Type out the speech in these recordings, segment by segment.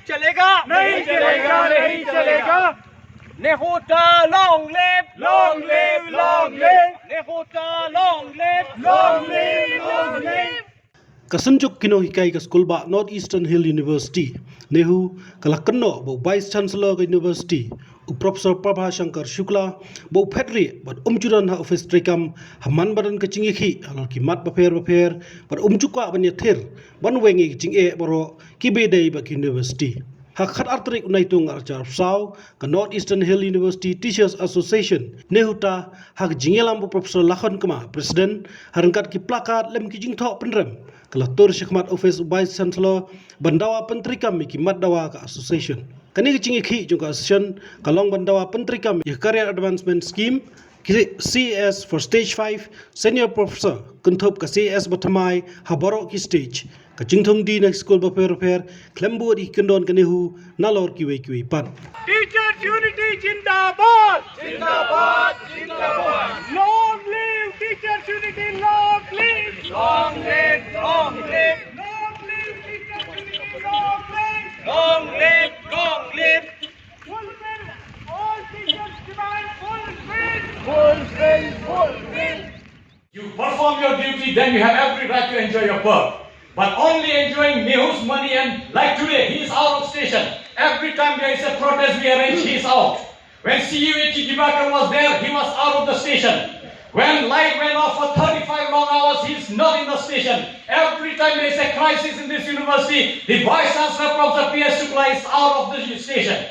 चलेगा नहीं चलेगा नहीं चलेगा NEHUTA long live long live long live NEHUTA long live long live long live Kasanjuk kino hikai ka school ba Northeastern Hill University NEHU kalakano bo Vice Chancellor ka University Professor Prabha Shankar Shukla bo Phet but umjuran ha office trekam haman badan ka Jingïakhih Halor ki mat Bapher but umjukwa ban yathir ban wengi Jingïakhih boro ki bedai ba University Hakhat artrik unaitung archar sao ka Northeastern Hill University Teachers Association NEHUTA hak Jingïakhih bo Professor Lakhon kama President harangkat ki plakat lem ki jingtho penrem Kalatur Shikmat Office Vice Chancellor Bandawa Pentrikam Miki Maddawa ka Association. Kani Jingïakhih juga association kalong Bandawa Pentrikam ya Career Advancement Scheme CES for Stage 5 Senior Professor Kunthop ka CES Batamai Habaro ki stage ka Jingthong di next school Bapher Klembo di kendon NEHU nalor kiwe pan. Teachers Unity Jindabad Jindabad Jindabad long live Teachers Unity long live long live long live long live Teachers Unity long live long live long live fulfill all teachers demand fulfill You perform your duty, then you have every right to enjoy your work. But only enjoying NEHU's money and like today, he is out of station. Every time there is a protest we arrange, he is out. When Bapher was there, he was out of the station. When light went off for 35 long hours, he is not in the station. Every time there is a crisis in this university, the Vice Chancellor Professor P.S. Shukla is out of the station.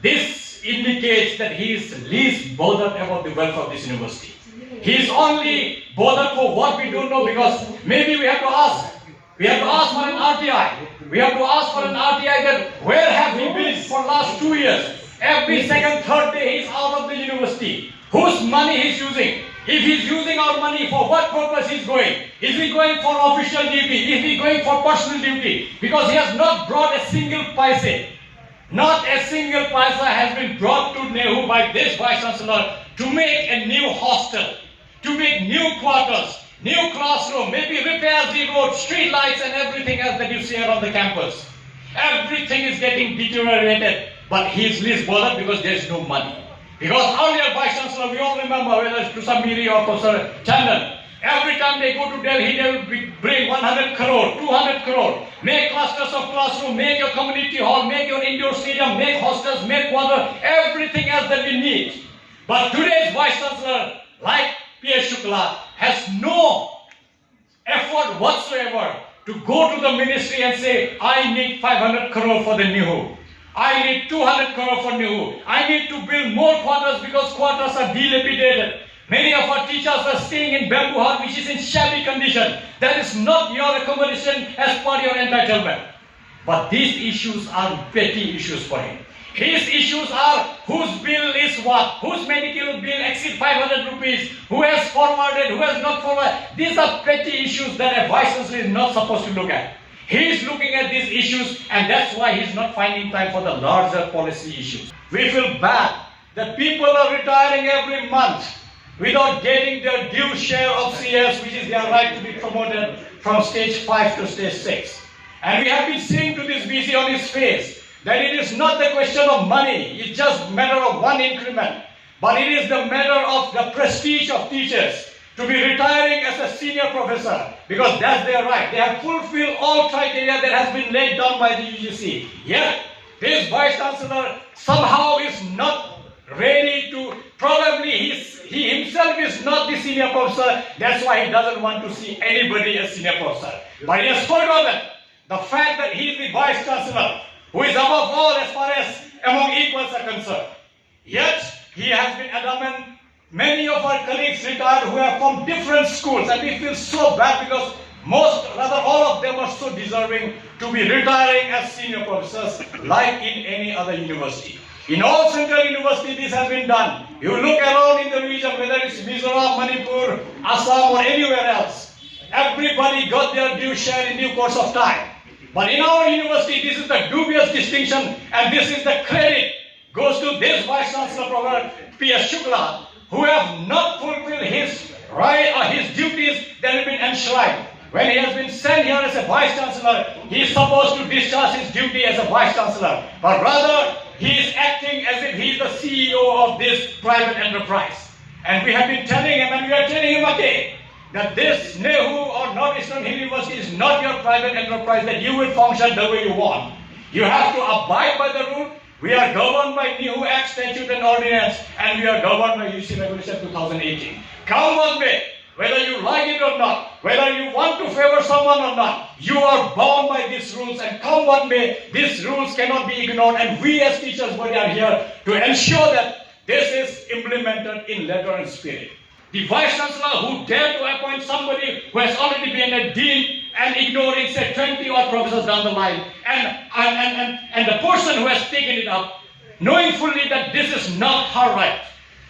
This indicates that he is least bothered about the welfare of this university. He is only bothered for what we don't know, because maybe we have to ask. We have to ask for an RTI. We have to ask for an RTI that where have he been for last 2 years? Every second, third day he is out of the university. Whose money he is using? If he is using our money, for what purpose he is going? Is he going for official duty? Is he going for personal duty? Because he has not brought a single paise. Not a single paisa has been brought to NEHU by this Vice Chancellor to make a new hostel, to make new quarters, new classroom, maybe repair the road, street lights and everything else that you see around the campus. Everything is getting deteriorated, but he is least bothered because there is no money. Because earlier Vice Chancellor, we all remember, whether it's Miri or Professor Chandan, every time they go to Delhi, they will bring 100 crore, 200 crore, make clusters of classroom, make your community hall, make your indoor stadium, make hostels, make water, everything else that we need. But today's Vice Chancellor, like P.S. Shukla, has no effort whatsoever to go to the ministry and say, I need 500 crore for the NEHU. I need 200 crore for NEHU. I need to build more quarters because quarters are dilapidated. Many of our teachers are staying in bamboo hut, which is in shabby condition. That is not your accommodation as per your entitlement. But these issues are petty issues for him. His issues are whose bill is what, whose medical bill exceeds 500 rupees, who has forwarded, who has not forwarded. These are petty issues that a Vice Chancellor is not supposed to look at. He is looking at these issues, and that's why he is not finding time for the larger policy issues. We feel bad that people are retiring every month without getting their due share of CS, which is their right to be promoted from stage 5 to stage 6. And we have been seeing to this BC on his face that it is not the question of money, it's just a matter of one increment, but it is the matter of the prestige of teachers to be retiring as a senior professor, because that's their right. They have fulfilled all criteria that has been laid down by the UGC. Yet, this Vice Chancellor somehow is not ready to, probably he himself is not the senior professor, that's why he doesn't want to see anybody as senior professor. But he has forgotten the fact that he is the Vice Chancellor, who is above all as far as among equals are concerned. Yet, he has been adamant. Many of our colleagues retired who are from different schools, and we feel so bad because all of them are so deserving to be retiring as senior professors like in any other university. In all central universities, this has been done. You look around in the region, whether it's Mizoram, Manipur, Assam, or anywhere else, everybody got their due share in due course of time. But in our university, this is the dubious distinction, and this is the credit goes to this Vice Chancellor, Professor P.S. Shukla, who have not fulfilled his right or his duties that have been enshrined. When he has been sent here as a Vice Chancellor, he is supposed to discharge his duty as a Vice Chancellor. But rather, he is acting as if he is the CEO of this private enterprise. And we have been telling him, and we are telling him again, that this NEHU or Northeastern Hill University is not your private enterprise, that you will function the way you want. You have to abide by the rule. We are governed by NEHU Act, Statute and Ordinance, and we are governed by UC Regulation 2018. Come what may, whether you like it or not, whether you want to favor someone or not, you are bound by these rules, and come what may, these rules cannot be ignored, and we as teachers body are here to ensure that this is implemented in letter and spirit. The Vice Chancellor who dared to appoint somebody who has already been a dean and ignoring, say, 20 odd professors down the line, and the person who has taken it up, knowing fully that this is not her right.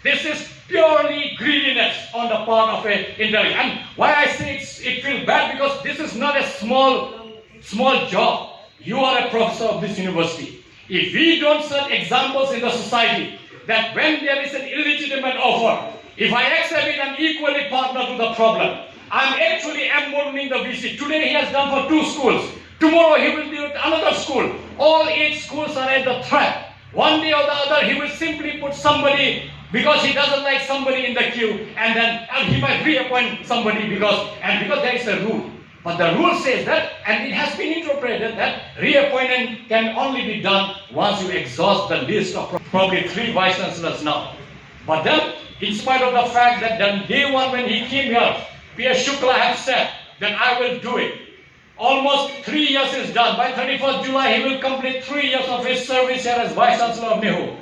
This is purely greediness on the part of an intellect. And why I say it feels bad, because this is not a small job. You are a professor of this university. If we don't set examples in the society that when there is an illegitimate offer, if I accept it, I'm equally partner to the problem. I'm actually emboldening the VC. Today he has done for 2 schools. Tomorrow he will do another school. All 8 schools are at the threat. One day or the other he will simply put somebody because he doesn't like somebody in the queue, and then he might reappoint somebody because there is a rule. But the rule says that, and it has been interpreted that reappointment can only be done once you exhaust the list of probably 3 vice chancellors now. But then, in spite of the fact that then day one when he came here, P.S. Shukla had said that I will do it. Almost 3 years is done. By 31st July, he will complete 3 years of his service here as Vice Chancellor of NEHU.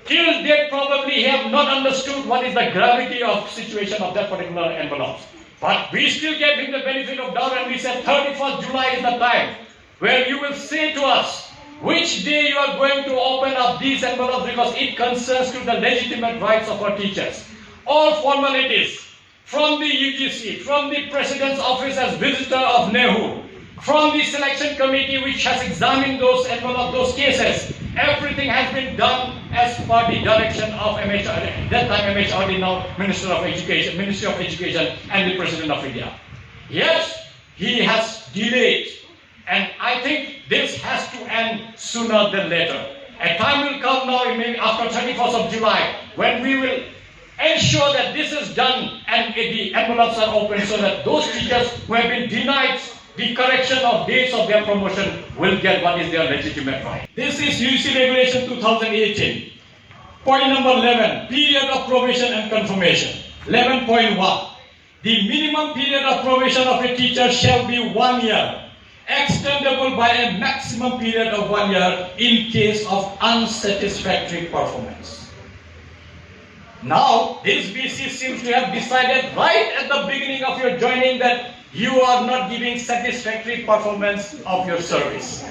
Till date, probably he have not understood what is the gravity of situation of that particular envelope. But we still gave him the benefit of doubt, and we said 31st July is the time where you will say to us which day you are going to open up these envelopes, because it concerns to the legitimate rights of our teachers. All formalities from the UGC, from the President's office as visitor of NEHU, from the selection committee which has examined those envelopes, those cases, everything has been done as per the direction of MHRD, that time MHRD, now Ministry of Education, and the President of India. Yes, he has delayed, and I think this has to end sooner than later. A time will come now, maybe after 31st of July, when we will ensure that this is done and the envelopes are open, so that those teachers who have been denied the correction of dates of their promotion will get what is their legitimate right. This is UC Regulation 2018. Point number 11, period of probation and confirmation. 11.1, the minimum period of probation of a teacher shall be 1 year, extendable by a maximum period of 1 year in case of unsatisfactory performance. Now, this BC seems to have decided right at the beginning of your joining that you are not giving satisfactory performance of your service.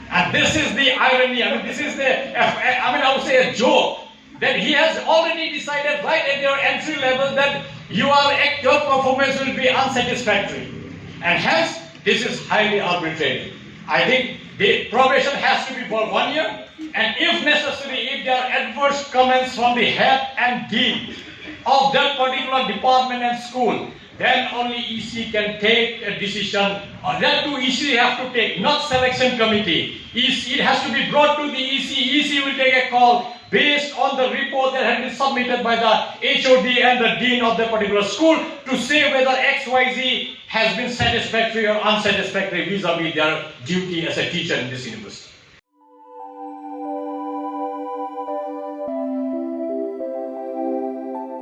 And this is the irony, this is I would say a joke, that he has already decided right at your entry level that your performance will be unsatisfactory. And hence, this is highly arbitrary. I think the probation has to be for 1 year, and if necessary, if there are adverse comments from the head and dean of that particular department and school, then only EC can take a decision, or that too EC have to take, not selection committee. EC, it has to be brought to the EC. EC will take a call based on the report that has been submitted by the HOD and the dean of the particular school to say whether XYZ has been satisfactory or unsatisfactory vis-a-vis their duty as a teacher in this university.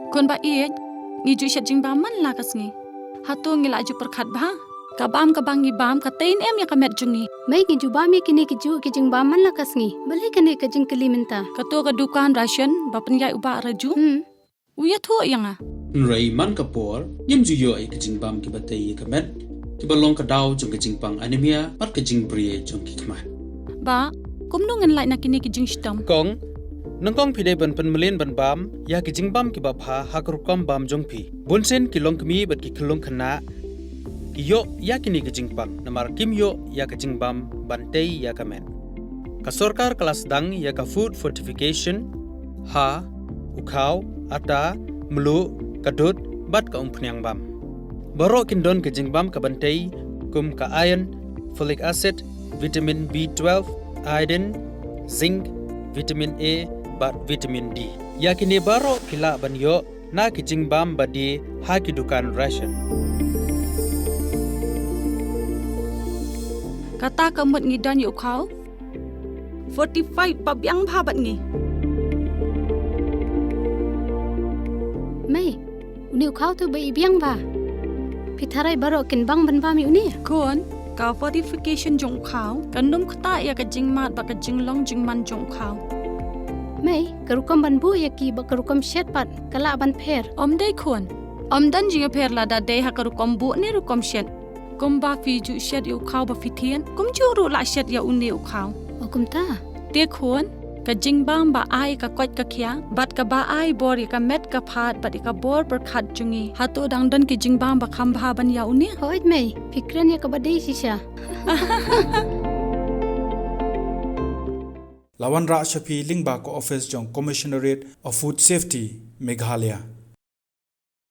Kun ba ngiju shat jing bam man la kasngi hato ngila ju perkhat ba kabam kabang bam katain ya kamet jungi mai ngiju bam kini kiju kijing bam man la kasngi bale kane kajing kali minta kato ka dukan ration bapan yai uba raju uya tho yanga nrai man kapor yimju yo ai kajing bam ki batai kamet ki balong ka daw jong kajing pang anemia pat kajing brie jong ki kmat ba kumno ngan lai nakini kijing stam kong nangkong pide ban penmelin ban bam ya ki jingbam ki bapha hakrukam bam jongpi bunsen ki longkmi bat ki khulong khana yo ya kini ki jingpang namar kim yo ya ki jingbam bantei ya kamen ka sarkar kelas dang ya ka food fortification ha ukhau ata mlu kadut bat ka umpnyang bam Baro kindon ke jingbam ka bantai kum ka iron, folic acid, vitamin B12, iodine, zinc, vitamin A, bat vitamin D. Yakini baro pila banyo na ke jingbam badi ha ki dukan ration. Kata kemut ngidan yuk kau 45 pabyang bhabat ngi. Mai, uni ukau tu bai biang ba. Pitharai baro kin bang ban ba mi uni. Kon ka fortification jong kau kanum kata ya ka jingmat ba ka jinglong jingman jong kau. Mai, karukam ban bu ya ki ba karukam shet pat kala ban pher. Om dai kon. Om dan jinga pher la da dai ha ka rukom bu ne rukom shet. Kum ba fi ju shet yu kau ba fitien. Kum ju ru la shet ya uni u kau. Okum ta. Te kon ka jingbang ba ai ka kwat ka khia bat ka ba ai bor ka met ka phat bat ka bor per khat jungi hato dang dan ki jingbang ba kham bha ban ya uni. Hoit mai, fikran ya ka badai sisha. Lawan Ra Shafi Lingba ko Office Jong Commissionerate of Food Safety Meghalaya.